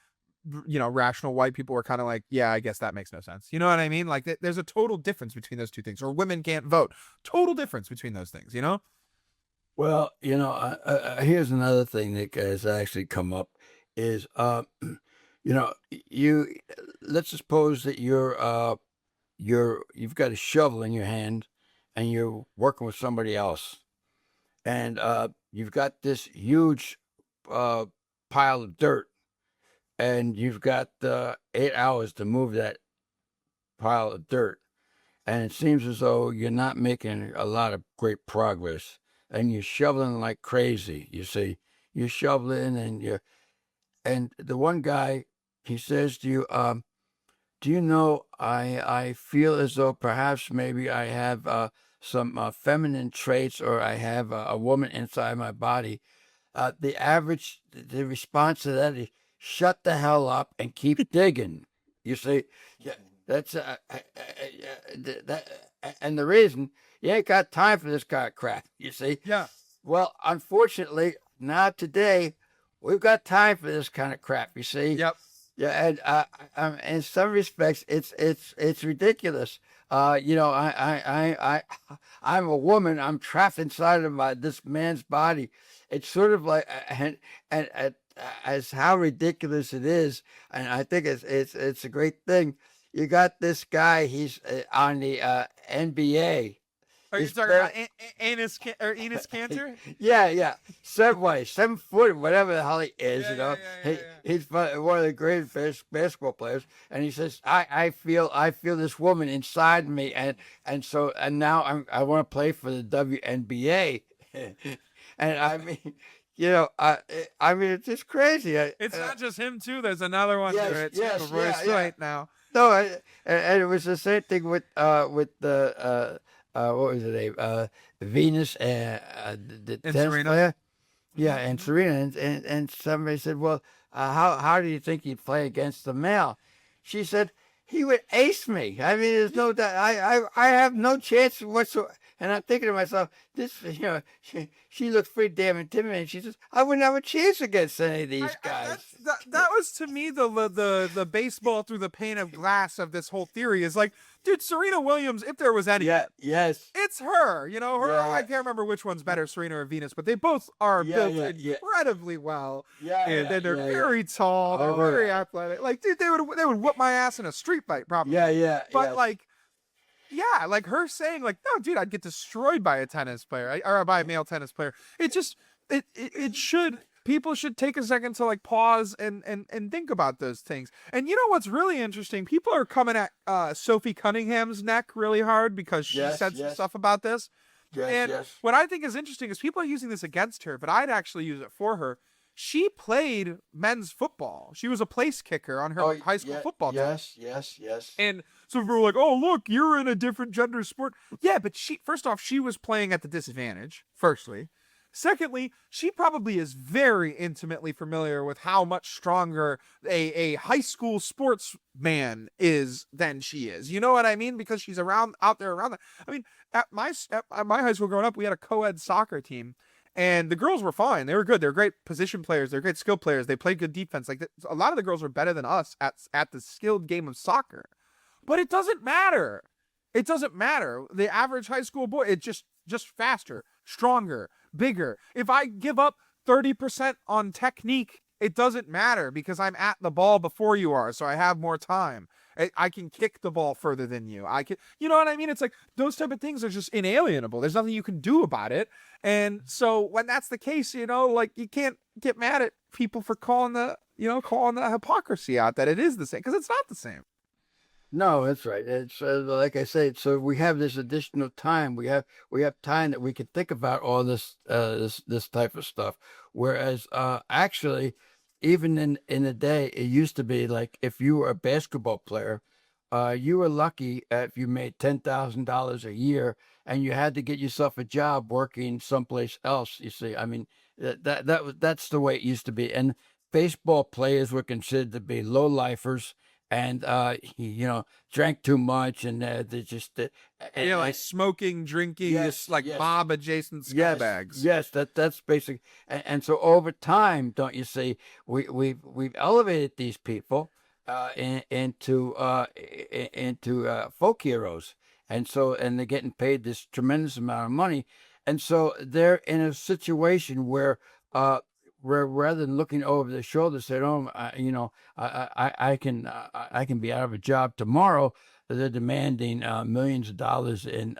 rational white people were kind of like, yeah, I guess that makes no sense. You know what I mean? Like there's a total difference between those two things. Or women can't vote. Total difference between those things. Well, here's another thing that has actually come up is, you let's suppose that you've got a shovel in your hand and you're working with somebody else, and you've got this huge pile of dirt, and you've got 8 hours to move that pile of dirt, and it seems as though you're not making a lot of great progress, and you're shoveling like crazy. You see, you're shoveling, and the one guy, he says to you, do you know, I feel as though perhaps maybe I have some feminine traits, or I have a woman inside my body. The response to that is, shut the hell up and keep digging. You see, yeah, that's and the reason, you ain't got time for this kind of crap. You see, Yeah. well, unfortunately, not today. We've got time for this kind of crap. You see. Yep. Yeah, and in some respects, it's ridiculous. I'm a woman. I'm trapped inside of this man's body. It's sort of like, and as how ridiculous it is, and I think it's a great thing. You got this guy. He's on the NBA. Are you He's talking about Enos Cantor? Yeah. 7 foot, whatever the hell he is, Yeah. He's one of the greatest basketball players, and he says, I feel this woman inside me, and now I want to play for the WNBA, and I mean, I mean, it's just crazy. It's not just him too. There's another one. Right now. No, and it was the same thing with the. What was her name? Venus, the And tennis Serena. player. Yeah, and Serena, and somebody said, "Well, how do you think you'd play against the male?" She said, "He would ace me. I mean, there's no doubt. I have no chance whatsoever." And I'm thinking to myself, she looks pretty damn intimidating. She says, "I wouldn't have a chance against any of these guys." That was to me the baseball through the pane of glass of this whole theory is like, dude, Serena Williams, if there was any, Yes, it's her. Her. Yeah. I can't remember which one's better, Serena or Venus, but they both are built incredibly well. And they're very tall. They're very athletic. Like, dude, they would whoop my ass in a street fight, probably. But like, yeah, like her saying like, no, dude, I'd get destroyed by a tennis player or by a male tennis player. It should. People should take a second to like pause and think about those things. And you know what's really interesting? People are coming at Sophie Cunningham's neck really hard because she said some stuff about this. What I think is interesting is people are using this against her, but I'd actually use it for her. She played men's football. She was a place kicker on her high school football team. Yes. And so people were like, oh, look, you're in a different gender sport. Yeah, but first off, she was playing at the disadvantage, firstly. Secondly, she probably is very intimately familiar with how much stronger a high school sportsman is than she is. You know what I mean? Because she's out there around that. I mean, at my high school growing up, we had a co-ed soccer team. And the girls were fine. They were good. They're great position players. They're great skill players. They played good defense. Like a lot of the girls were better than us at the skilled game of soccer. But it doesn't matter. It doesn't matter. The average high school boy, it's just faster, stronger, bigger. If I give up 30% on technique, it doesn't matter because I'm at the ball before you are, so I have more time. I can kick the ball further than you. You know what I mean? It's like those type of things are just inalienable. There's nothing you can do about it. And so when that's the case, like you can't get mad at people for calling the hypocrisy out that it is the same, because it's not the same. No, that's right. It's like I say. So we have this additional time. We have time that we can think about all this this type of stuff. Whereas actually, even in the day, it used to be like if you were a basketball player, you were lucky if you made $10,000 a year and you had to get yourself a job working someplace else. You see, I mean, that's the way it used to be. And baseball players were considered to be low lifers, and drank too much, and they just Yeah, like smoking, drinking, yes, like yes. mob adjacent Yes, scumbags. yes, that's basic. And so over time, don't you see, we've elevated these people into folk heroes, and they're getting paid this tremendous amount of money, and so they're in a situation where rather than looking over their shoulder, say, "Oh, I can be out of a job tomorrow." They're demanding millions of dollars in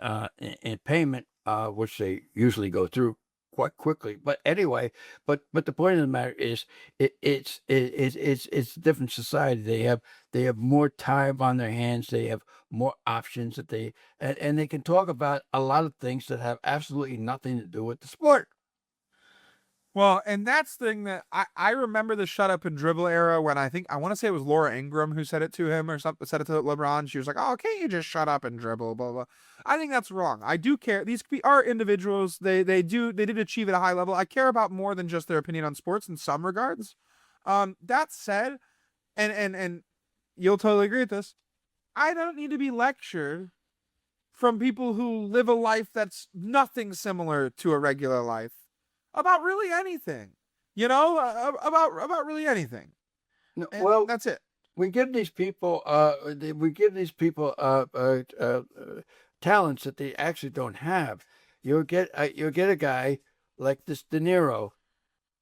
payment, which they usually go through quite quickly. But anyway, but the point of the matter is, it's a different society. They have more time on their hands. They have more options and they can talk about a lot of things that have absolutely nothing to do with the sport. Well, and that's the thing that I remember the shut up and dribble era when I want to say it was Laura Ingraham who said it to him or something, said it to LeBron. She was like, "Oh, can't you just shut up and dribble?" Blah blah. I think that's wrong. I do care. These are individuals. They did achieve at a high level. I care about more than just their opinion on sports in some regards. That said, and you'll totally agree with this. I don't need to be lectured from people who live a life that's nothing similar to a regular life about really anything, about really anything. No, And well, that's it. we give these people talents that they actually don't have. You'll get a guy like this De Niro,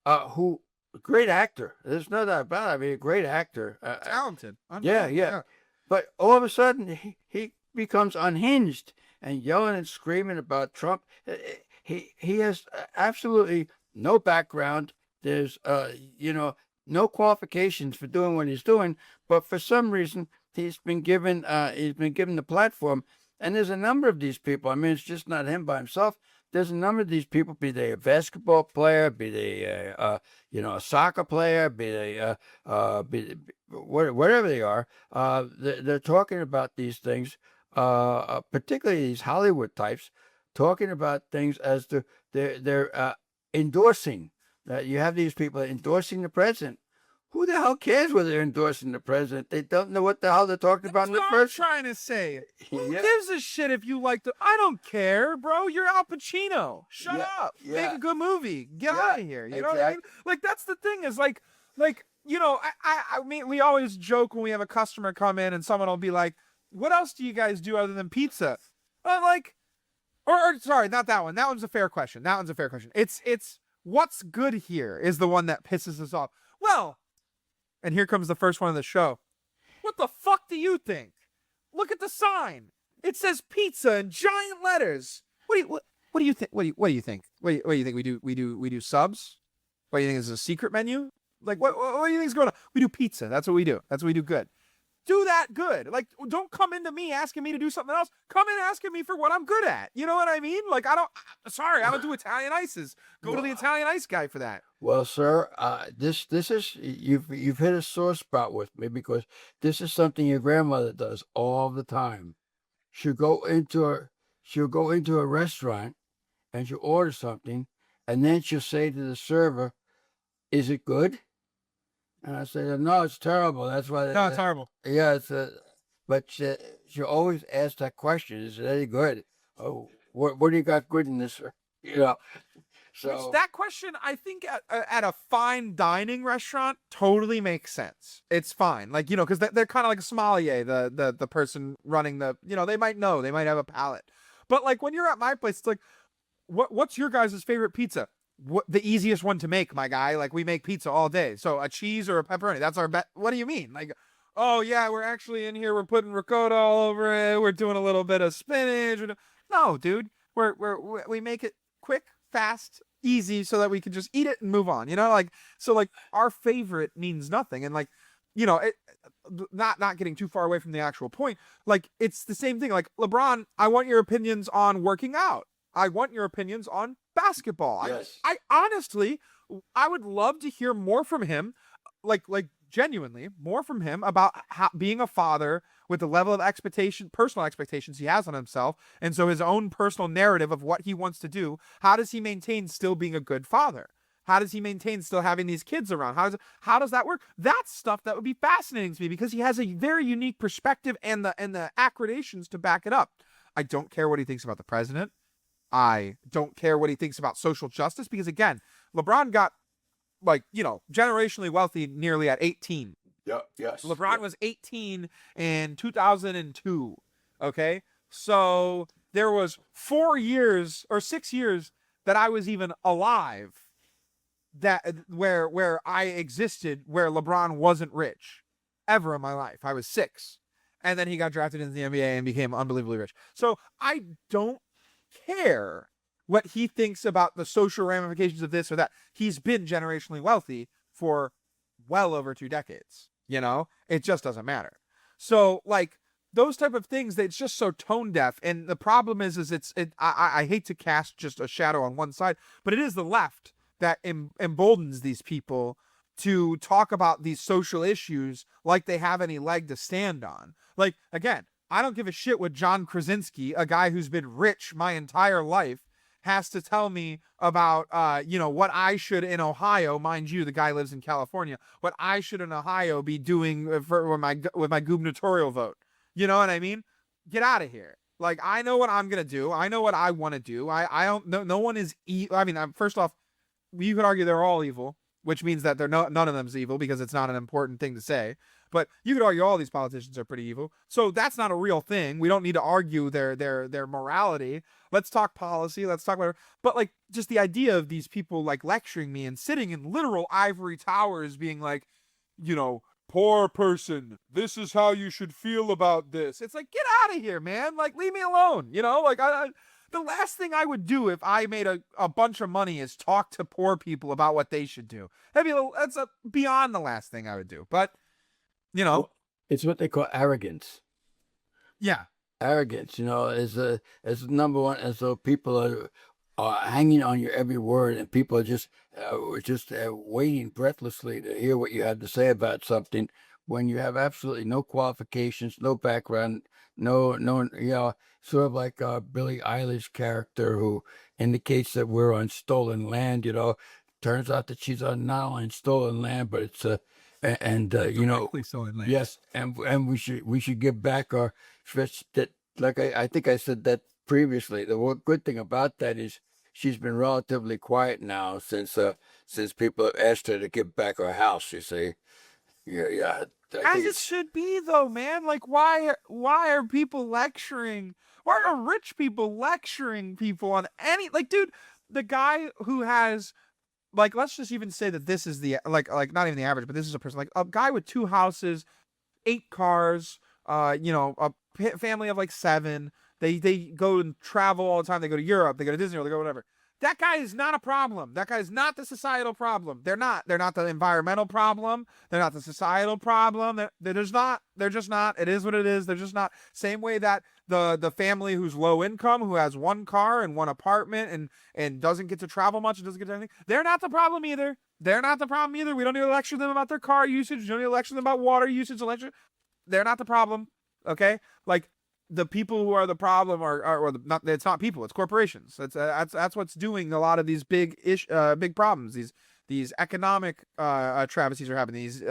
who great actor. There's no doubt about it. I mean, a great actor. Talented. Yeah. But all of a sudden, he becomes unhinged and yelling and screaming about Trump. He has absolutely no background. There's no qualifications for doing what he's doing, but for some reason he's been given the platform. And there's a number of these people. I mean, it's just not him by himself. There's a number of these people, be they a basketball player, be they a soccer player, be they whatever they are. They're talking about these things, particularly these Hollywood types, talking about things as to they're endorsing. You have these people endorsing the president. Who the hell cares whether they're endorsing the president? They don't know what the hell they're talking about in the first. I'm trying to say. Who Yeah. gives a shit if you like the? I don't care, bro. You're Al Pacino. Shut up. Yeah. Make a good movie. Get Yeah, out of here. You know what I mean? Like that's the thing is like I mean we always joke when we have a customer come in and someone will be like, "What else do you guys do other than pizza?" Like, or sorry, not that one. That one's a fair question. It's what's good here is the one that pisses us off. Well. And here comes the first one of the show. What the fuck do you think? Look at the sign. It says pizza in giant letters. What do you think? What do you think? What do you think we do subs? What do you think is a secret menu? Like what do you think is going on? We do pizza. That's what we do. That's what we do good. Do that good. Like don't come into me asking me to do something else. Come in asking me for what I'm good at. You know what I mean? Like I don't do Italian ices. Go to the Italian ice guy for that. Well, sir, this is you've hit a sore spot with me, because this is something your grandmother does all the time. She'll go into a restaurant and she'll order something, and then she'll say to the server, "Is it good?" And I said, "No, it's terrible." That's why. No, it's horrible. Yeah, but she always asks that question: "Is it any good?" Oh, what do you got good in this, sir? So that question, I think, at a fine dining restaurant, totally makes sense. It's fine, like because they're kind of like a sommelier, the person running the, they might know, they might have a palate. But like when you're at my place, it's like, what's your guys' favorite pizza? What the easiest one to make, my guy? Like we make pizza all day, so a cheese or a pepperoni. That's our bet. What do you mean? Like, oh yeah, we're actually in here. We're putting ricotta all over it. We're doing a little bit of spinach. No, dude, we make it quick, fast, easy, so that we can just eat it and move on. So our favorite means nothing, and not getting too far away from the actual point. Like it's the same thing. Like LeBron, I want your opinions on working out. I want your opinions on basketball. Yes. I honestly, I would love to hear more from him, like genuinely more from him about how, being a father with the level of expectation, personal expectations he has on himself, and so his own personal narrative of what he wants to do. How does he maintain still being a good father? How does he maintain still having these kids around? How does that work? That's stuff that would be fascinating to me because he has a very unique perspective and the accreditations to back it up. I don't care what he thinks about the president. I don't care what he thinks about social justice because, again, LeBron got, like, generationally wealthy nearly at 18. Yep. Yes. LeBron was 18 in 2002. Okay? So there was 4 years or 6 years that I was even alive where I existed where LeBron wasn't rich ever in my life. I was 6. And then he got drafted into the NBA and became unbelievably rich. So I don't care what he thinks about the social ramifications of this or that. He's been generationally wealthy for well over 2 decades. It just doesn't matter. So, like, those type of things, it's just so tone deaf. And the problem is I hate to cast just a shadow on one side, but it is the left that emboldens these people to talk about these social issues like they have any leg to stand on. Like, again, I don't give a shit what John Krasinski, a guy who's been rich my entire life, has to tell me about, what I should in Ohio. Mind you, the guy lives in California. What I should in Ohio be doing with my gubernatorial vote. You know what I mean? Get out of here. Like, I know what I'm gonna do. I know what I want to do. I don't. No one is evil. I mean, first off, you could argue they're all evil, which means that none of them's evil because it's not an important thing to say. But you could argue all these politicians are pretty evil. So that's not a real thing. We don't need to argue their morality. Let's talk policy. Let's talk whatever. But, like, just the idea of these people, like, lecturing me and sitting in literal ivory towers being like, poor person, this is how you should feel about this. It's like, get out of here, man. Like, leave me alone. Like, the last thing I would do if I made a bunch of money is talk to poor people about what they should do. That's beyond the last thing I would do. But, it's what they call arrogance. Yeah. Arrogance, as number one, as though people are hanging on your every word, and people are just waiting breathlessly to hear what you have to say about something when you have absolutely no qualifications, no background, no, sort of like Billie Eilish character who indicates that we're on stolen land. Turns out that she's on not only stolen land, but it's stolen land. Yes, and we should give back our fish. That, like I think I said that previously. The good thing about that is she's been relatively quiet now since people have asked her to give back her house. You see, yeah. As it should be, though, man. Like, why are people lecturing? Why are rich people lecturing people on any, like, dude, the guy who has, like, let's just even say that this is the, like not even the average, but this is a person, like a guy with 2 houses, 8 cars, a family of like 7. They go and travel all the time. They go to Europe. They go to Disney World. They go whatever. That guy is not a problem. That guy is not the societal problem. They're not the environmental problem. They're not the societal problem. They're just not. They're just not. It is what it is. They're just not. Same way that the family who's low income, who has 1 car and 1 apartment and doesn't get to travel much and doesn't get to anything, they're not the problem either. They're not the problem either. We don't need to lecture them about their car usage. We don't need to lecture them about water usage. They're not the problem. Okay? Like, the people who are the problem are not. It's not people. It's corporations. That's what's doing a lot of these big problems. These economic travesties are happening. These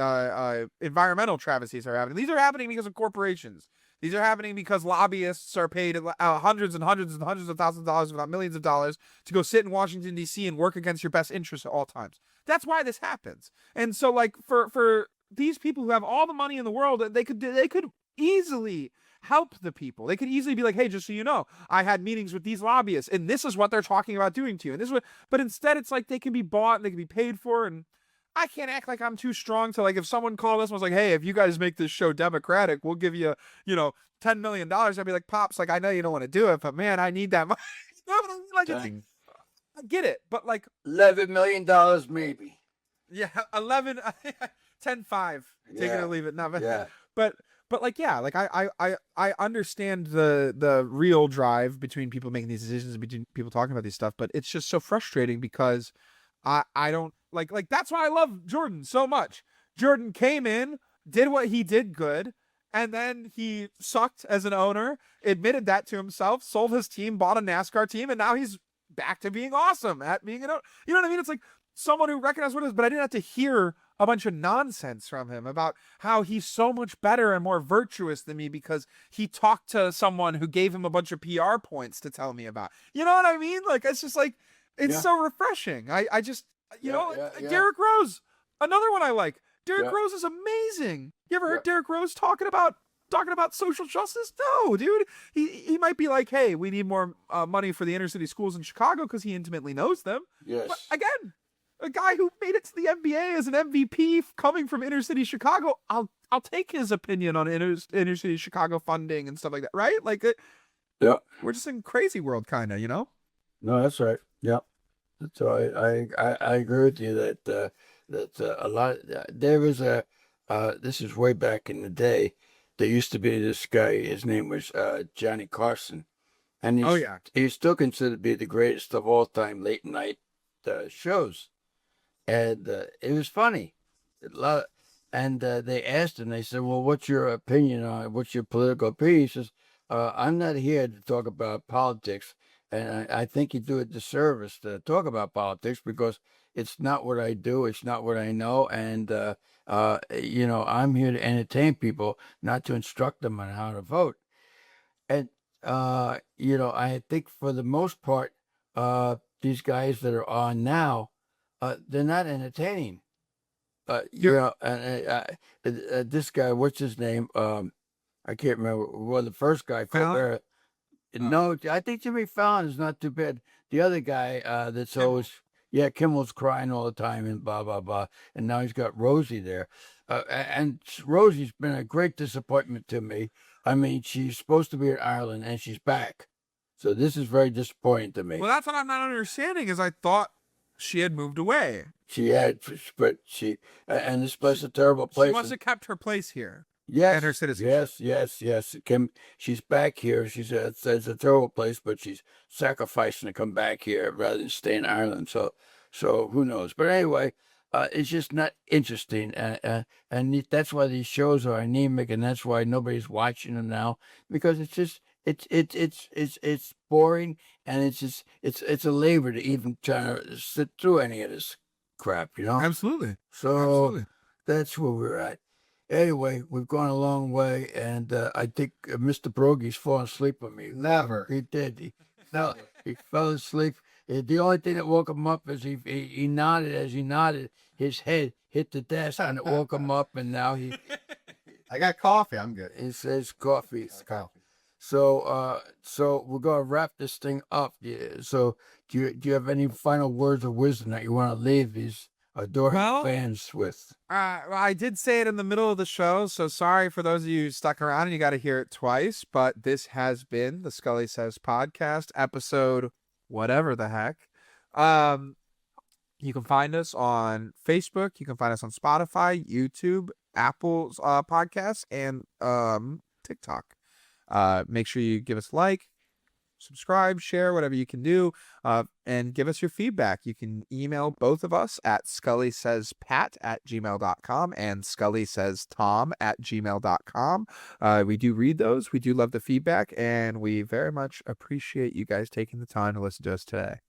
environmental travesties are happening. These are happening because of corporations. These are happening because lobbyists are paid hundreds and hundreds and hundreds of thousands of dollars, if not millions of dollars, to go sit in Washington, D.C. and work against your best interests at all times. That's why this happens. And so, like, for these people who have all the money in the world, they could easily help the people. They could easily be like, hey, just so you know, I had meetings with these lobbyists and this is what they're talking about doing to you. And this is what, but instead it's like they can be bought and they can be paid for. And I can't act like I'm too strong to, like, if someone called us and was like, hey, if you guys make this show democratic, we'll give you, $10 million. I'd be like, Pops, like, I know you don't want to do it, but man, I need that money. Like, I get it, but like $11 million maybe. Yeah, 11, 10-5. Take it or leave it. No, but, Yeah. But like, yeah, like I understand the real drive between people making these decisions and between people talking about these stuff, but it's just so frustrating because I don't like that's why I love Jordan so much. Jordan came in, did what he did good, and then he sucked as an owner, admitted that to himself, sold his team, bought a NASCAR team, and now he's back to being awesome at being an owner. You know what I mean? It's like someone who recognized what it is, but I didn't have to hear a bunch of nonsense from him about how he's so much better and more virtuous than me because he talked to someone who gave him a bunch of PR points to tell me about. You know what I mean? Like, it's just like, it's so refreshing. I just, Derrick Rose, another one I like. Derrick Rose is amazing. You ever heard Derrick Rose talking about social justice? No, dude. He might be like, hey, we need more money for the inner city schools in Chicago because he intimately knows them. Yes. But again, a guy who made it to the NBA as an MVP coming from inner city Chicago, I'll take his opinion on inner city Chicago funding and stuff like that, right? Like, we're just in crazy world, kind of, you know? No, that's right. Yeah. So I agree with you that a lot. There was a. This is way back in the day. There used to be this guy. His name was Johnny Carson, and he's still considered to be the greatest of all time late night shows. And it was funny. And they asked him. They said, "Well, what's your opinion on what's your political opinion?" He says, "I'm not here to talk about politics." And I think you do a disservice to talk about politics because it's not what I do. It's not what I know. And, I'm here to entertain people, not to instruct them on how to vote. And, I think for the most part, these guys that are on now, they're not entertaining. This guy, what's his name? I can't remember. Well, the first guy, no, I think Jimmy Fallon is not too bad. The other guy that's always, Kimmel's crying all the time and blah, blah, blah. And now he's got Rosie there. And Rosie's been a great disappointment to me. I mean, she's supposed to be in Ireland and she's back. So this is very disappointing to me. Well, that's what I'm not understanding is I thought she had moved away. She had, but and this place is a terrible place. She must have kept her place here. Yes, and her citizenship. Yes. She's back here. She said it's a terrible place, but she's sacrificing to come back here rather than stay in Ireland. So who knows? But anyway, it's just not interesting, and that's why these shows are anemic, and that's why nobody's watching them now because it's just it's boring, and it's a labor to even try to sit through any of this crap, you know. Absolutely. So that's where we're at. Anyway, we've gone a long way, and I think Mr. Brogy's fallen asleep on me. Never. He did. He fell asleep. The only thing that woke him up is he nodded. As he nodded, his head hit the desk, and it woke him up, and now I got coffee. I'm good. He says coffee. Coffee. So we're gonna wrap this thing up. So do you have any final words of wisdom that you want to leave these adoring fans with? I did say it in the middle of the show, so sorry for those of you who stuck around and you got to hear it twice, but this has been the Scully Sez podcast, episode whatever the heck. You can find us on Facebook, you can find us on Spotify, YouTube, Apple's podcasts, and TikTok. Make sure you give us a like, subscribe, share, whatever you can do, and give us your feedback. You can email both of us at scullysezpat@gmail.com and scullyseztom@gmail.com. We do read those. We do love the feedback, and we very much appreciate you guys taking the time to listen to us today.